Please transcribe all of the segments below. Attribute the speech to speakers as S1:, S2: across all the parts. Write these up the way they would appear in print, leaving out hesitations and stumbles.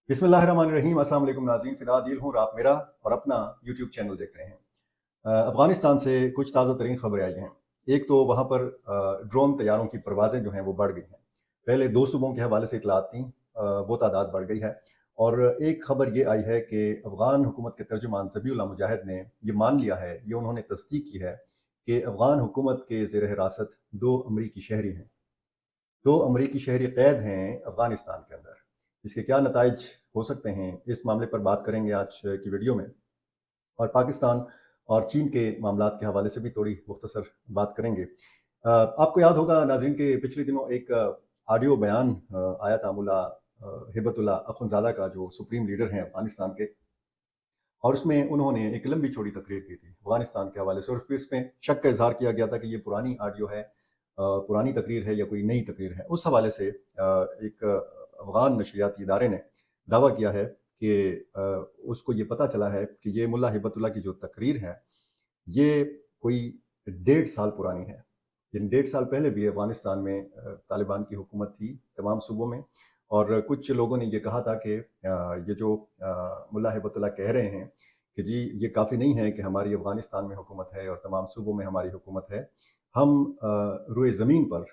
S1: बिस्मिल्लाहिर्रहमानिर्रहीम। अस्सलाम वालेकुम नाज़रीन, फ़िदा दिल हूँ और आप मेरा और अपना यूट्यूब चैनल देख रहे हैं। अफ़गानिस्तान से कुछ ताज़ा तरीन खबरें आई हैं। एक तो वहाँ पर ड्रोन तैयारों की परवाज़ें जो हैं वो बढ़ गई हैं। पहले 2 सूबों के हवाले से इतलात थीं, वो तादाद बढ़ गई है। और एक खबर ये आई है कि अफ़गान हुकूमत के तर्जुमान ज़बीउल्लाह मुजाहिद ने ये मान लिया है, ये उन्होंने तस्दीक की है कि अफ़गान हुकूमत के ज़ेर हिरासत 2 अमरीकी शहरी हैं। 2 अमरीकी शहरी कैद हैं अफ़गानिस्तान के अंदर। इसके क्या नताइज हो सकते हैं, इस मामले पर बात करेंगे आज की वीडियो में। और पाकिस्तान और चीन के मामलात के हवाले से भी थोड़ी मुख्तसर बात करेंगे। आपको याद होगा नाज़रीन के पिछले दिनों एक ऑडियो बयान आया था मुल्ला हिबतुल्लाह अख़ुंज़ादा का, जो सुप्रीम लीडर हैं अफ़गानिस्तान के। और उसमें उन्होंने एक लंबी चौड़ी तकरीर की थी अफ़गानिस्तान के हवाले से, और फिर इसमें शक का इज़हार किया गया था कि ये पुरानी ऑडियो है, पुरानी तकरीर है या कोई नई तकरीर है। उस हवाले से एक अफ़गान नशरियाती इदारे ने दावा किया है कि उसको ये पता चला है कि ये मुल्ला हिबतुल्लाह की जो तकरीर है ये कोई 1.5 साल पुरानी है। यानी 1.5 साल पहले भी अफ़गानिस्तान में तालिबान की हुकूमत थी तमाम सूबों में। और कुछ लोगों ने ये कहा था कि ये जो मुल्ला हिबतुल्लाह कह रहे हैं कि जी ये काफ़ी नहीं है कि हमारी अफ़गानिस्तान में हुकूमत है और तमाम सूबों में हमारी हुकूमत है। हम रुए ज़मीन पर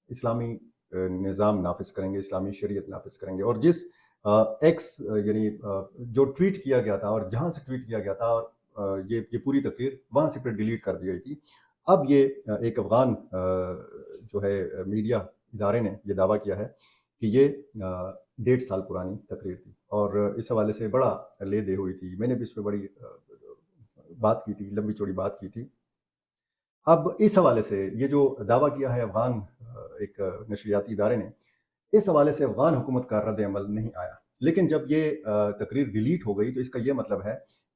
S1: इस्लामी निज़ाम नाफिज करेंगे, इस्लामी शरीयत नाफिज करेंगे। और जिस एक्स यानी जो ट्वीट किया गया था और जहाँ से ट्वीट किया गया था, और ये पूरी तकरीर वहाँ से फिर डिलीट कर दी गई थी। अब ये एक अफ़गान जो है मीडिया इदारे ने ये दावा किया है कि ये 1.5 साल पुरानी तकरीर थी, और इस हवाले से बड़ा ले दे हुई थी। मैंने भी इस पर बड़ी बात की थी, लंबी चौड़ी बात की थी। अब इस हवाले से ये जो दावा किया है अफ़गान एक नशरियाती इदारे ने, इस हवाले से अफ़गान हुकूमत का रद्द अमल नहीं आया। लेकिन जब ये तकरीर डिलीट हो गई तो इसका ये मतलब है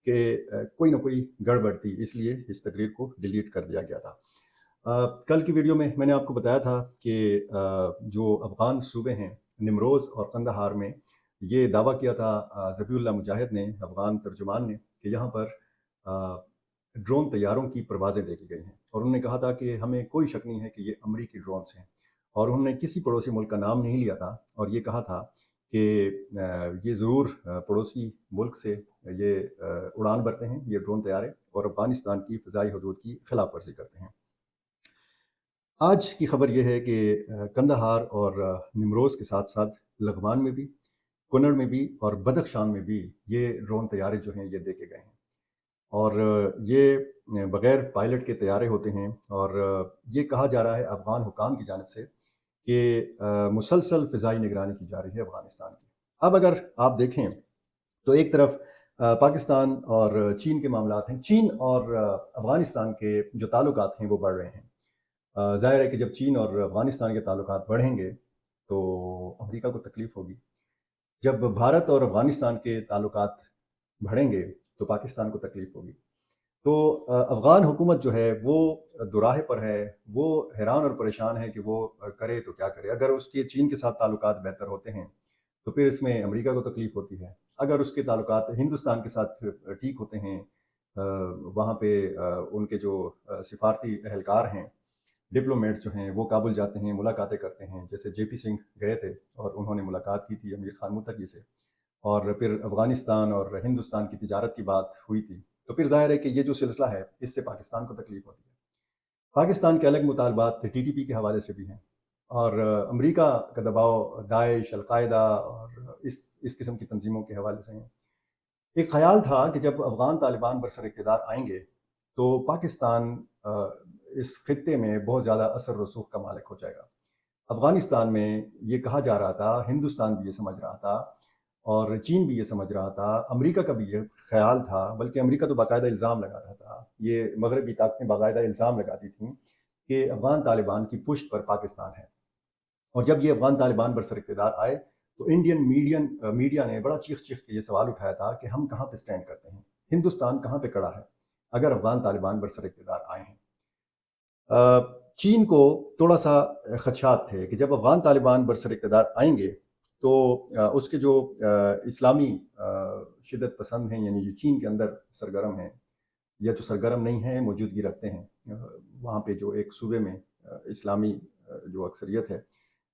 S1: कि कोई ना कोई गड़बड़ थी, इसलिए इस तकरीर को डिलीट कर दिया गया था। कल की वीडियो में मैंने आपको बताया था कि जो अफ़गान सूबे हैं निमरोज़ और कंदहार में, ये दावा किया था ज़बीउल्लाह मुजाहिद ने, अफ़गान तर्जुमान ने, कि यहाँ पर ड्रोन तैयारों की परवाज़ें देखी गई हैं। और उन्होंने कहा था कि हमें कोई शक नहीं है कि ये अमरीकी ड्रोन्स हैं। और उन्होंने किसी पड़ोसी मुल्क का नाम नहीं लिया था, और ये कहा था कि ये ज़रूर पड़ोसी मुल्क से ये उड़ान भरते हैं ये ड्रोन तैयारे, और अफ़गानिस्तान की फ़िज़ाई हदूद की खिलाफ वर्जी करते हैं। आज की खबर यह है कि कंदहार और निमरोज़ के साथ साथ लघवान में भी, कुनड़ में भी और बदख्शान में भी ये ड्रोन तैयारे जो हैं ये देखे गए हैं। और ये बग़ैर पायलट के तैयारे होते हैं। और ये कहा जा रहा है अफ़गान हुकाम की जानिब से कि मुसलसल फ़िज़ाई निगरानी की जा रही है अफ़गानिस्तान की। अब अगर आप देखें तो एक तरफ पाकिस्तान और चीन के मामलात हैं। चीन और अफ़गानिस्तान के जो ताल्लुकात हैं वो बढ़ रहे हैं। ज़ाहिर है कि जब चीन और अफ़गानिस्तान के ताल्लुकात बढ़ेंगे तो अमेरिका को तकलीफ़ होगी। जब भारत और अफ़गानिस्तान के ताल्लुकात बढ़ेंगे तो पाकिस्तान को तकलीफ़ होगी। तो अफ़गान हुकूमत जो है वो दुराहे पर है, वो हैरान और परेशान है कि वो करे तो क्या करे। अगर उसके चीन के साथ ताल्लुकात बेहतर होते हैं तो फिर इसमें अमेरिका को तकलीफ़ होती है। अगर उसके ताल्लुकात हिंदुस्तान के साथ ठीक होते हैं, वहाँ पे उनके जो सिफारती एहलकार हैं, डिप्लोमेट जो हैं, वो काबुल जाते हैं, मुलाकातें करते हैं। जैसे जेपी सिंह गए थे और उन्होंने मुलाकात की थी अमीर खान मुत्तकी से, और फिर अफ़गानिस्तान और हिंदुस्तान की तिजारत की बात हुई थी। तो फिर ज़ाहिर है कि ये जो सिलसिला है इससे पाकिस्तान को तकलीफ़ होती है। पाकिस्तान के अलग मुतालबात टीटीपी के हवाले से भी हैं, और अमेरिका का दबाव दाइश, अल-कायदा और इस किस्म की तंजीमों के हवाले से हैं। एक ख़याल था कि जब अफ़गान तालिबान बरसर इक़्तिदार आएंगे तो पाकिस्तान इस खित्ते में बहुत ज़्यादा असर रसूख का मालिक हो जाएगा। अफ़गानिस्तान में ये कहा जा रहा था, हिंदुस्तान भी ये समझ रहा था और चीन भी ये समझ रहा था, अमेरिका का भी ये ख़्याल था, बल्कि अमेरिका तो बाकायदा इल्ज़ाम लगा रहा था, ये मगरबी ताकतें बाकायदा इल्ज़ाम लगाती थीं कि अफ़गान तालिबान की पुष्ट पर पाकिस्तान है। और जब ये अफ़गान तालिबान बरसर इक़्तिदार आए तो इंडियन मीडिया ने बड़ा चीख चीख के ये सवाल उठाया था कि हम कहाँ पे स्टैंड करते हैं, हिंदुस्तान कहाँ पे खड़ा है अगर अफ़गान तालिबान बरसर इक़्तिदार आए हैं। चीन को थोड़ा सा खदशात थे कि जब अफ़गान तालिबान बरसर इक़्तिदार आएंगे तो उसके जो इस्लामी शिद्दत पसंद हैं, यानी जो चीन के अंदर सरगर्म हैं या जो सरगर्म नहीं हैं, मौजूदगी रखते हैं वहाँ पे जो एक सूबे में इस्लामी जो अक्सरियत है,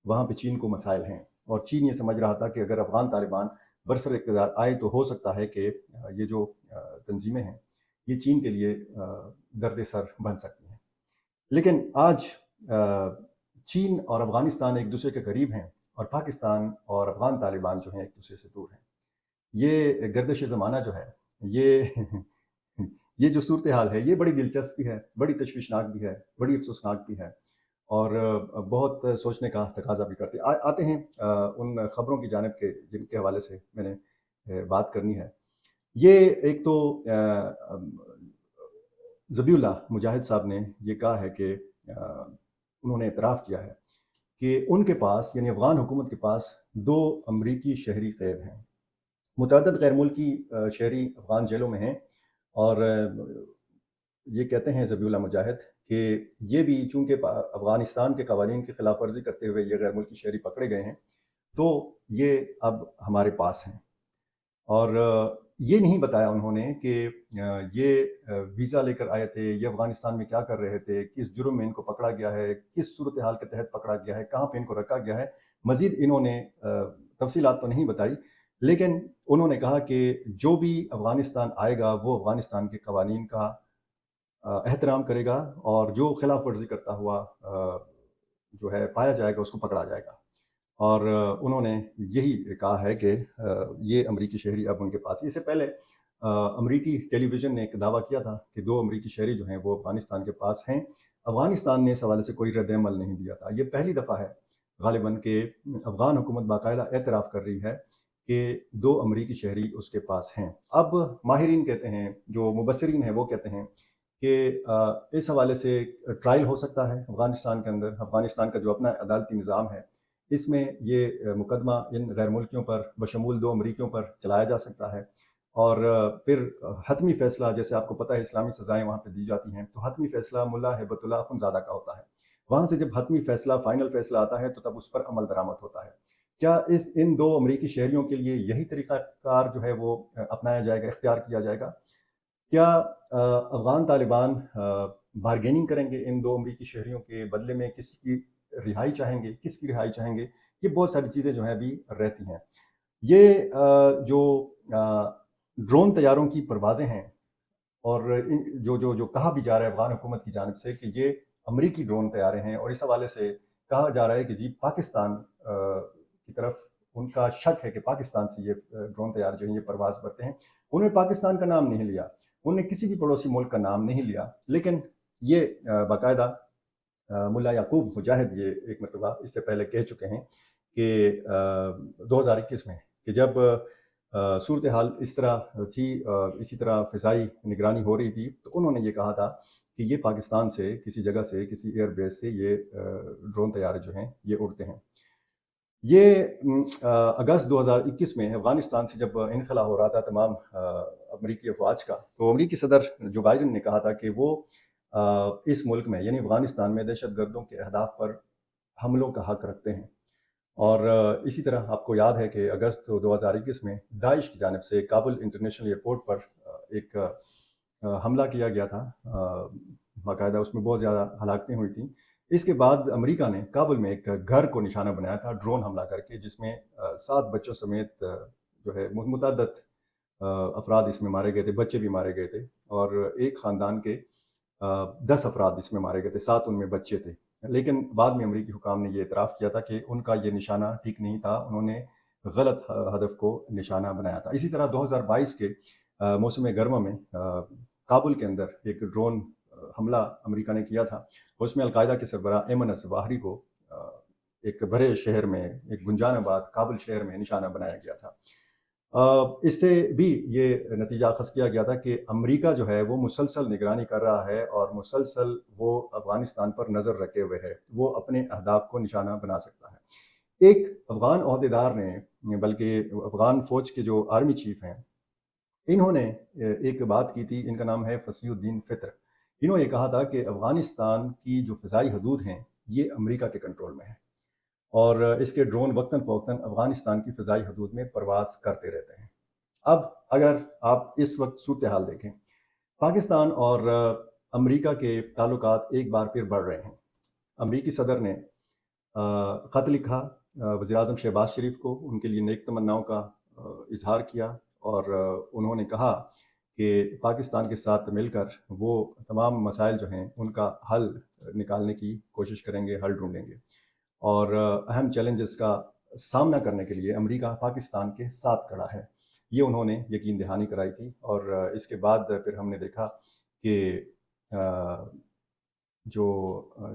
S1: वहाँ पे चीन को मसाइल हैं। और चीन ये समझ रहा था कि अगर अफ़गान तालिबान برسر اقتدار آئے تو ہو سکتا ہے کہ یہ جو تنظیمیں ہیں یہ چین کے لیے درد سر بن سکتی ہیں. لیکن آج چین اور افغانستان ایک دوسرے کے قریب ہیں اور پاکستان اور افغان طالبان جو ہیں ایک دوسرے سے دور ہیں. یہ گردش زمانہ جو ہے یہ یہ جو صورتحال ہے یہ بڑی دلچسپ بھی ہے, بڑی تشویشناک بھی ہے, بڑی افسوسناک بھی ہے اور بہت سوچنے کا تقاضا بھی کرتے ہیں. آتے ہیں ان خبروں کی جانب کے جن کے حوالے سے میں نے بات کرنی ہے. یہ ایک تو ذبیح اللہ مجاہد صاحب نے یہ کہا ہے کہ انہوں نے اعتراف کیا ہے کہ ان کے پاس یعنی افغان حکومت کے پاس 2 امریکی شہری قید ہیں. متعدد غیر ملکی شہری افغان جیلوں میں ہیں اور یہ کہتے ہیں ذبیح اللہ مجاہد کہ یہ بھی چونکہ افغانستان کے قوانین کی خلاف ورزی کرتے ہوئے یہ غیر ملکی شہری پکڑے گئے ہیں تو یہ اب ہمارے پاس ہیں. اور یہ نہیں بتایا انہوں نے کہ یہ ویزا لے کر آئے تھے, یہ افغانستان میں کیا کر رہے تھے, کس جرم میں ان کو پکڑا گیا ہے, کس صورتحال کے تحت پکڑا گیا ہے, کہاں پہ ان کو رکھا گیا ہے. مزید انہوں نے تفصیلات تو نہیں بتائی, لیکن انہوں نے کہا کہ جو بھی افغانستان آئے گا وہ افغانستان کے قوانین کا احترام کرے گا اور جو خلاف ورزی کرتا ہوا جو ہے پایا جائے گا اس کو پکڑا جائے گا. اور انہوں نے یہی کہا ہے کہ یہ امریکی شہری اب ان کے پاس. اس سے پہلے امریکی ٹیلی ویژن نے ایک دعویٰ کیا تھا کہ 2 امریکی شہری جو ہیں وہ افغانستان کے پاس ہیں. افغانستان نے اس حوالے سے کوئی رد عمل نہیں دیا تھا. یہ پہلی دفعہ ہے غالباً کہ افغان حکومت باقاعدہ اعتراف کر رہی ہے کہ 2 امریکی شہری اس کے پاس ہیں. اب ماہرین کہتے ہیں, جو مبصرین ہیں وہ کہتے ہیں کہ اس حوالے سے ٹرائل ہو سکتا ہے افغانستان کے اندر. افغانستان کا جو اپنا عدالتی نظام ہے اس میں یہ مقدمہ ان غیر ملکیوں پر بشمول 2 امریکیوں پر چلایا جا سکتا ہے اور پھر حتمی فیصلہ, جیسے آپ کو پتہ ہے اسلامی سزائیں وہاں پہ دی جاتی ہیں, تو حتمی فیصلہ ملا ہیبت اللہ اخندزادہ کا ہوتا ہے. وہاں سے جب حتمی فیصلہ فائنل فیصلہ آتا ہے تو تب اس پر عمل درآمد ہوتا ہے. کیا ان 2 امریکی شہریوں کے لیے یہی طریقہ کار جو ہے وہ اپنایا جائے گا, اختیار کیا جائے گا؟ کیا افغان طالبان بارگیننگ کریں گے ان 2 امریکی شہریوں کے بدلے میں, کسی کی رہائی چاہیں گے, کس کی رہائی چاہیں گے؟ یہ بہت ساری چیزیں جو ہیں ابھی رہتی ہیں. یہ جو ڈرون طیاروں کی پروازیں ہیں اور جو کہا بھی جا رہا ہے افغان حکومت کی جانب سے کہ یہ امریکی ڈرون طیارے ہیں, اور اس حوالے سے کہا جا رہا ہے کہ جی پاکستان کی طرف ان کا شک ہے کہ پاکستان سے یہ ڈرون طیارے جو ہیں یہ پرواز کرتے ہیں. انہوں نے پاکستان کا نام نہیں لیا, انہوں نے کسی بھی پڑوسی ملک کا نام نہیں لیا, لیکن یہ باقاعدہ ملا یعقوب مجاہد یہ ایک مرتبہ اس سے پہلے کہہ چکے ہیں کہ 2021 میں کہ جب صورتحال اس طرح تھی, اسی طرح فضائی نگرانی ہو رہی تھی, تو انہوں نے یہ کہا تھا کہ یہ پاکستان سے کسی جگہ سے کسی ایئر بیس سے یہ ڈرون طیارے جو ہیں یہ اڑتے ہیں. یہ اگست 2021 میں افغانستان سے جب انخلا ہو رہا تھا تمام امریکی افواج کا, تو امریکی صدر جو بائیڈن نے کہا تھا کہ وہ اس ملک میں یعنی افغانستان میں دہشت گردوں کے اہداف پر حملوں کا حق رکھتے ہیں. اور اسی طرح آپ کو یاد ہے کہ اگست 2021 میں داعش کی جانب سے کابل انٹرنیشنل ایئرپورٹ پر ایک حملہ کیا گیا تھا, باقاعدہ اس میں بہت زیادہ ہلاکتیں ہوئی تھیں. اس کے بعد امریکہ نے کابل میں ایک گھر کو نشانہ بنایا تھا ڈرون حملہ کر کے, جس میں 7 بچوں سمیت جو ہے متعدد افراد اس میں مارے گئے تھے, بچے بھی مارے گئے تھے, اور ایک خاندان کے 10 افراد اس میں مارے گئے تھے, 7 ان میں بچے تھے. لیکن بعد میں امریکی حکام نے یہ اعتراف کیا تھا کہ ان کا یہ نشانہ ٹھیک نہیں تھا, انہوں نے غلط ہدف کو نشانہ بنایا تھا. اسی طرح 2022 کے موسم گرما میں کابل کے اندر ایک ڈرون حملہ امریکہ نے کیا تھا, اس میں القاعدہ کے سربراہ ایمن الظواہری کو ایک بڑے شہر میں, ایک گنجان آباد کابل شہر میں نشانہ بنایا گیا تھا. اس سے بھی یہ نتیجہ اخذ کیا گیا تھا کہ امریکہ جو ہے وہ مسلسل نگرانی کر رہا ہے اور مسلسل وہ افغانستان پر نظر رکھے ہوئے ہے, وہ اپنے اہداف کو نشانہ بنا سکتا ہے. ایک افغان عہدیدار نے, بلکہ افغان فوج کے جو آرمی چیف ہیں, انہوں نے ایک بات کی تھی, ان کا نام ہے فصیح الدین فطر. انہوں نے یہ کہا تھا کہ افغانستان کی جو فضائی حدود ہیں یہ امریکہ کے کنٹرول میں ہے, اور اس کے ڈرون وقتاً فوقتاً افغانستان کی فضائی حدود میں پرواز کرتے رہتے ہیں. اب اگر آپ اس وقت صورتحال دیکھیں, پاکستان اور امریکہ کے تعلقات ایک بار پھر بڑھ رہے ہیں. امریکی صدر نے خط لکھا وزیر اعظم شہباز شریف کو, ان کے لیے نیک تمناؤں کا इजहार किया और उन्होंने कहा कि पाकिस्तान के साथ मिलकर वो तमाम मसाइल जो हैं उनका हल निकालने की कोशिश करेंगे, हल ढूंढेंगे। और अहम चैलेंजेस का सामना करने के लिए अमेरिका पाकिस्तान के साथ खड़ा है, ये उन्होंने यकीन दहानी कराई थी। और इसके बाद फिर हमने देखा कि जो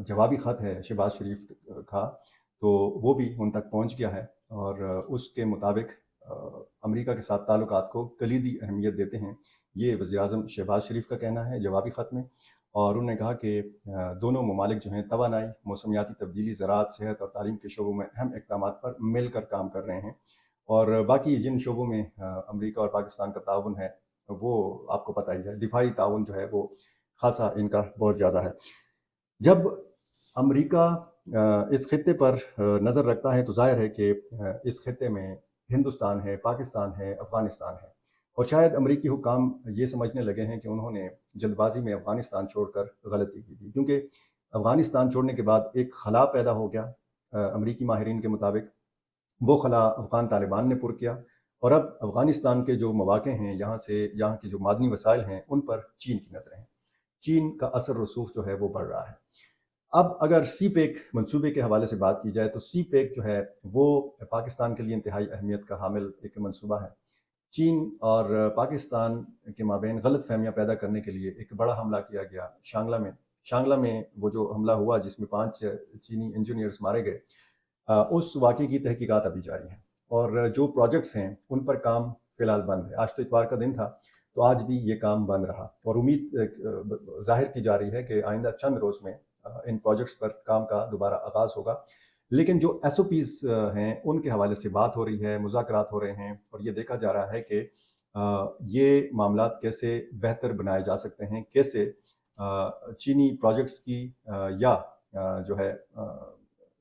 S1: जवाबी ख़त है शहबाज शरीफ का, तो वो भी उन तक पहुंच गया है और उसके मुताबिक अमेरिका के साथ ताल्लुकात को कलीदी अहमियत देते हैं, ये वज़ीर-ए-आज़म शहबाज शरीफ का कहना है जवाबी ख़त में। और उन्होंने कहा कि दोनों ममालिक जो हैं तवानाई, मौसमियाती तब्दीली, ज़राअत, सेहत और तालीम के शोबों में अहम इक़दामात पर मिलकर काम कर रहे हैं। और बाकी जिन शोबों में अमेरिका और पाकिस्तान का ताउन है वो आपको पता ही है, दिफाई ताउन जो है वो ख़ासा इनका बहुत ज़्यादा है। जब अमेरिका इस खित्ते पर नज़र रखता है तो ज़ाहिर है कि इस खित्ते में हिंदुस्तान है, पाकिस्तान है, अफ़गानिस्तान है। और शायद अमेरिकी हुक्काम ये समझने लगे हैं कि उन्होंने जल्दबाजी में अफ़गानिस्तान छोड़कर गलती की थी, क्योंकि अफ़गानिस्तान छोड़ने के बाद एक खला पैदा हो गया अमेरिकी माहिरीन के मुताबिक। वो खला अफ़गान तालिबान ने पुर किया और अब अफ़गानिस्तान के जो मौक़े हैं, यहाँ की जो मादनी वसाइल हैं, उन पर चीन की नज़रें हैं। चीन का असर रसूख जो है वो बढ़ रहा है। अब अगर सी पैक मंसूबे के हवाले से बात की जाए तो सी पैक जो है वो पाकिस्तान के लिए इंतहाई अहमियत का हामिल एक मंसूबा है। चीन और पाकिस्तान के माबैन गलत फहमियाँ पैदा करने के लिए एक बड़ा हमला किया गया शांगला में वो जो हमला हुआ जिसमें 5 चीनी इंजीनियर्स मारे गए, उस वाक़े की तहकीकात अभी जारी है और जो प्रोजेक्ट्स हैं उन पर काम फ़िलहाल बंद है। आज तो इतवार का दिन था, तो आज भी ये काम बंद रहा और उम्मीद ज़ाहिर की जा रही है कि आइंदा चंद रोज़ में इन प्रोजेक्ट्स पर काम का दोबारा आगाज़ होगा। लेकिन जो SOPs हैं उनके हवाले से बात हो रही है, मुज़ाकरात हो रहे हैं और ये देखा जा रहा है कि ये मामलात कैसे बेहतर बनाए जा सकते हैं, कैसे चीनी प्रोजेक्ट्स की या जो है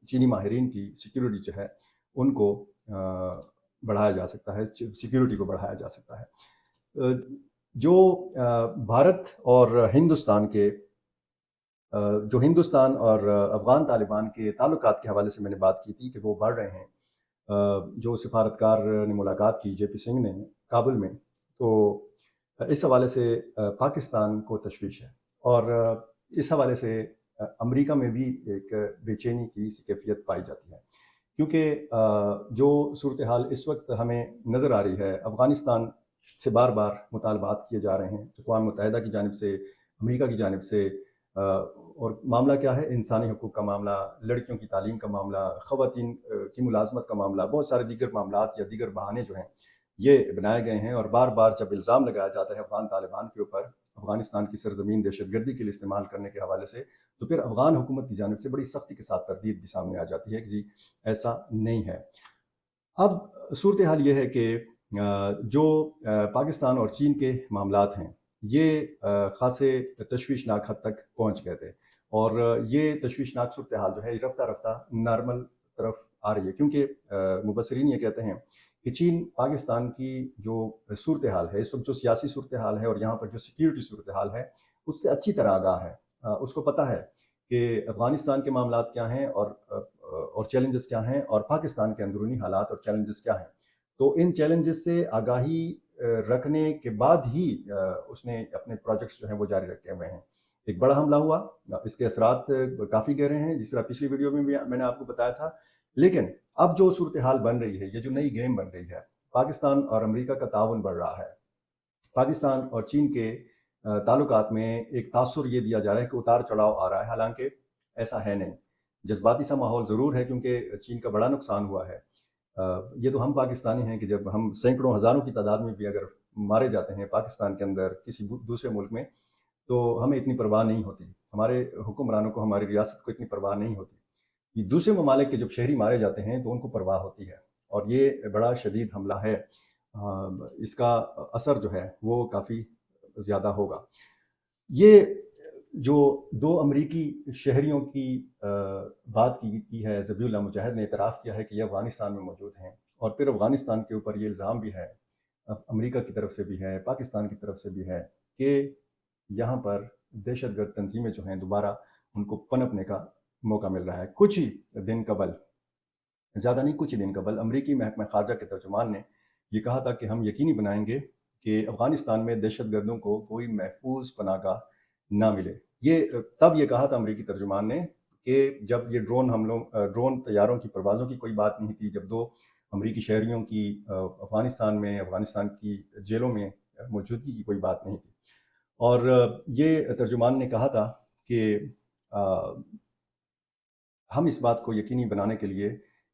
S1: चीनी माहिरीन की सिक्योरिटी जो है उनको बढ़ाया जा सकता है, सिक्योरिटी को बढ़ाया जा सकता है। जो भारत और हिंदुस्तान के जो हिंदुस्तान और अफ़गान तालिबान के ताल्लुकात के हवाले से मैंने बात की थी कि वो बढ़ रहे हैं। जो सिफारतकार ने मुलाकात की JP सिंह ने काबुल में, तो इस हवाले से पाकिस्तान को तशवीश है और इस हवाले से अमेरिका में भी एक बेचैनी की सी कैफियत पाई जाती है, क्योंकि जो सूरत हाल इस वक्त हमें नज़र आ रही है, अफ़गानिस्तान से बार बार मुतालबात किए जा रहे हैं अक़वाम मुत्तहिदा की जानिब से, अमेरिका की जानिब से। और मामला क्या है? इंसानी हुकूक का मामला, लड़कियों की तालीम का मामला, ख़वातीन की मुलाज़मत का मामला, बहुत सारे दीगर मामलात या दीगर बहाने जो हैं ये बनाए गए हैं। और बार बार जब इल्ज़ाम लगाया जाता है अफ़गान तालिबान के ऊपर अफ़गानिस्तान की सरज़मीन दहशतगर्दी के लिए इस्तेमाल करने के हवाले से, तो फिर अफ़गान हुकूमत की जानिब से बड़ी सख्ती के साथ तरदीद भी सामने आ जाती है कि जी ऐसा नहीं है। अब सूरत हाल ये है कि जो पाकिस्तान और चीन के मामलात हैं ये ख़ासे तशवीशनाक हद तक पहुँच गए थे और ये तशवीशनाक सूरत हाल जो है रफ्ता रफ्ता नॉर्मल तरफ आ रही है, क्योंकि मुबसरीन ये कहते हैं कि चीन पाकिस्तान की जो सूरत हाल है, इस वक्त जो सियासी सूरत हाल है और यहाँ पर जो सिक्योरिटी सूरत हाल है उससे अच्छी तरह आगाह है। उसको पता है कि अफ़गानिस्तान के मामलात क्या हैं और चैलेंजेस क्या हैं और पाकिस्तान के अंदरूनी हालात और चैलेंजेस क्या हैं। तो इन चैलेंजेस से आगाही रखने के बाद ही उसने अपने प्रोजेक्ट्स जो हैं वो जारी रखे हुए हैं। एक बड़ा हमला हुआ, इसके असरात काफ़ी गहरे हैं, जिस तरह पिछली वीडियो में भी मैंने आपको बताया था। लेकिन अब जो सूरत हाल बन रही है, ये जो नई गेम बन रही है, पाकिस्तान और अमेरिका का ताउन बढ़ रहा है। पाकिस्तान और चीन के ताल्लुकात में एक तासुर ये दिया जा रहा है कि उतार चढ़ाव आ रहा है, हालांकि ऐसा है नहीं। जज्बाती सा माहौल ज़रूर है क्योंकि चीन का बड़ा नुकसान हुआ है। ये तो हम पाकिस्तानी हैं कि जब हम सैकड़ों हज़ारों की तादाद में भी अगर मारे जाते हैं पाकिस्तान के अंदर किसी दूसरे मुल्क में, तो हमें इतनी परवाह नहीं होती, हमारे हुक्मरानों को, हमारी रियासत को इतनी परवाह नहीं होती। ये दूसरे ममालिक के जब शहरी मारे जाते हैं तो उनको परवाह होती है और ये बड़ा शदीद हमला है। इसका असर जो है वो काफ़ी ज़्यादा होगा। ये जो 2 अमरीकी शहरियों की बात की है, ज़बीउल्लाह मुजाहिद ने इतराफ़ किया है कि ये अफ़गानिस्तान में मौजूद हैं और फिर अफ़गानिस्तान के ऊपर ये इल्ज़ाम भी है, अमेरिका की तरफ से भी है, पाकिस्तान की तरफ से भी है कि यहाँ पर दहशतगर्द तंजीमें जो हैं दोबारा उनको पनपने का मौका मिल रहा है। कुछ ही दिन कबल, ज़्यादा नहीं, कुछ ही दिन कबल अमरीकी महकमा ख़ारजा के तर्जुमान ने یہ کہا تھا کہ ہم یقینی بنائیں گے کہ افغانستان میں دہشت گردوں کو کوئی محفوظ پناہ گاہ نہ ملے. تب یہ کہا تھا امریکی ترجمان نے کہ جب یہ ڈرون طیاروں کی پروازوں کی کوئی بات نہیں تھی، جب 2 امریکی شہریوں کی افغانستان کی جیلوں میں موجودگی کی کوئی بات نہیں تھی. اور یہ ترجمان نے کہا تھا کہ ہم اس بات کو یقینی بنانے کے لیے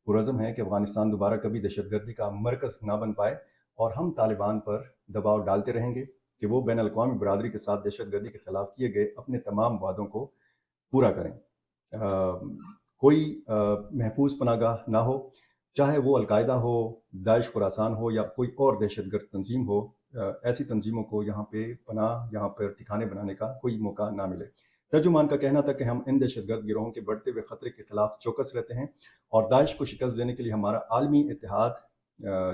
S1: پرعزم ہیں کہ افغانستان دوبارہ کبھی دہشت گردی کا مرکز نہ بن پائے، اور ہم طالبان پر دباؤ ڈالتے رہیں گے کہ وہ بین الاقوامی برادری کے ساتھ دہشت گردی کے خلاف کیے گئے اپنے تمام وعدوں کو پورا کریں. کوئی محفوظ پناہ گاہ نہ ہو، چاہے وہ القاعدہ ہو، داعش خراسان ہو یا کوئی اور دہشت گرد تنظیم ہو. ایسی تنظیموں کو یہاں پہ پناہ، یہاں پر ٹھکانے بنانے کا کوئی موقع نہ ملے. ترجمان کا کہنا تھا کہ ہم ان دہشت گرد گروہوں کے بڑھتے ہوئے خطرے کے خلاف چوکس رہتے ہیں، اور داعش کو شکست دینے کے لیے ہمارا عالمی اتحاد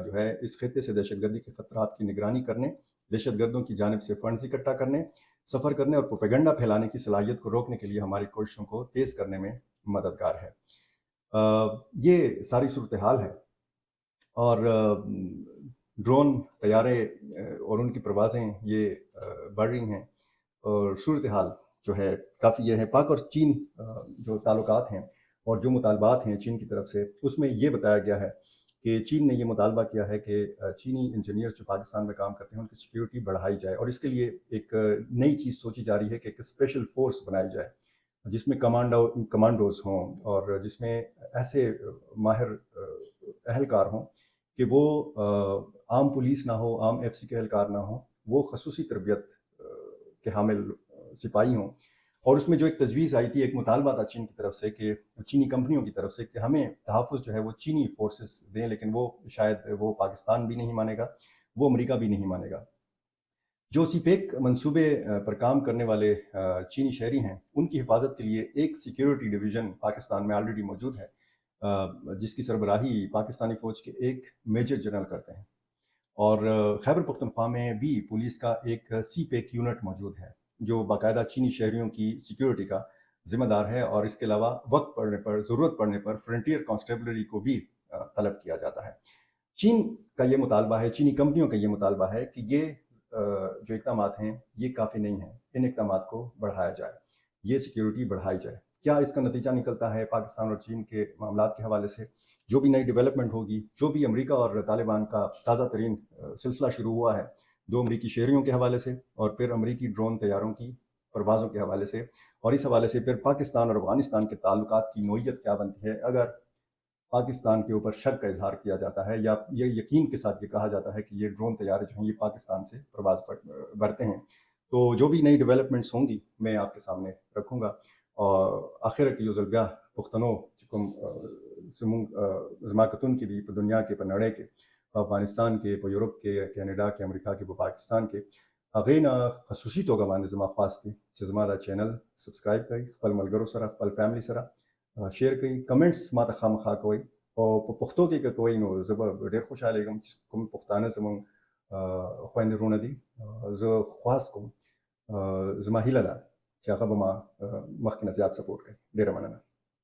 S1: جو ہے اس خطے سے دہشت گردی کے خطرات کی نگرانی کرنے، دہشت گردوں کی جانب سے فنڈز اکٹھا کرنے، سفر کرنے اور پروپیگنڈا پھیلانے کی صلاحیت کو روکنے کے لیے ہماری کوششوں کو تیز کرنے میں مددگار ہے. یہ ساری صورتحال ہے، اور ڈرون طیارے اور ان کی پروازیں یہ بڑھ رہی ہیں، اور صورتحال جو ہے کافی یہ ہے. پاک اور چین جو تعلقات ہیں اور جو مطالبات ہیں چین کی طرف سے، اس میں یہ بتایا گیا ہے کہ چین نے یہ مطالبہ کیا ہے کہ چینی انجینئر جو پاکستان میں کام کرتے ہیں ان کی سیکیورٹی بڑھائی جائے، اور اس کے لیے ایک نئی چیز سوچی جا رہی ہے کہ ایک اسپیشل فورس بنائی جائے جس میں کمانڈوز ہوں، اور جس میں ایسے ماہر اہلکار ہوں کہ وہ عام پولیس نہ ہو، عام ایف سی کے اہلکار نہ ہوں، وہ خصوصی تربیت کے حامل سپاہی ہوں. اور اس میں جو ایک تجویز آئی تھی، ایک مطالبہ تھا چین کی طرف سے، کہ چینی کمپنیوں کی طرف سے، کہ ہمیں تحفظ جو ہے وہ چینی فورسز دیں، لیکن وہ شاید وہ پاکستان بھی نہیں مانے گا، وہ امریکہ بھی نہیں مانے گا. جو سی پیک منصوبے پر کام کرنے والے چینی شہری ہیں، ان کی حفاظت کے لیے ایک سیکیورٹی ڈویژن پاکستان میں آلریڈی موجود ہے، جس کی سربراہی پاکستانی فوج کے ایک میجر جنرل کرتے ہیں. اور خیبر پختونخوا میں بھی پولیس کا ایک سی پیک یونٹ موجود ہے جو باقاعدہ چینی شہریوں کی سیکیورٹی کا ذمہ دار ہے، اور اس کے علاوہ وقت پڑنے پر، ضرورت پڑنے پر فرنٹیئر کانسٹیبلری کو بھی طلب کیا جاتا ہے. چین کا یہ مطالبہ ہے، چینی کمپنیوں کا یہ مطالبہ ہے کہ یہ جو اقدامات ہیں یہ کافی نہیں ہیں، ان اقدامات کو بڑھایا جائے، یہ سیکیورٹی بڑھائی جائے. کیا اس کا نتیجہ نکلتا ہے پاکستان اور چین کے معاملات کے حوالے سے؟ جو بھی نئی ڈیولپمنٹ ہوگی، جو بھی امریکہ اور طالبان کا تازہ ترین سلسلہ شروع ہوا ہے 2 امریکی شہریوں کے حوالے سے، اور پھر امریکی ڈرون طیاروں کی پروازوں کے حوالے سے، اور اس حوالے سے پھر پاکستان اور افغانستان کے تعلقات کی نوعیت کیا بنتی ہے اگر پاکستان کے اوپر شک کا اظہار کیا جاتا ہے، یا یہ یقین کے ساتھ یہ کہا جاتا ہے کہ یہ ڈرون طیارے جو ہیں یہ پاکستان سے پرواز برتے ہیں. تو جو بھی نئی ڈیولپمنٹس ہوں گی میں آپ کے سامنے رکھوں گا. اور آخر کی زلگاہ پختنو چکم زماکتون کی دی دنیا کے پنڑے کے افغانستان کے یورپ کے کینیڈا کے امریکہ کے پاکستان کے اغین خصوصی توګه باندې زما خواست دی چې زما دا چینل سبسکرایب کړئ، خپل ملګرو سره، خپل فیملی سره شیر کړئ، کمنټس ما ته خامخا کوئ، او په پښتو کې که کوئ نو زه به ډېر خوشحالیږم چې کوم پښتانه زموږ خویندې وروڼه دي. زه خواست کوم، زما هیله ده چې هغه به ما مخکې نه زیات سپورټ کوي. ډېره مننه.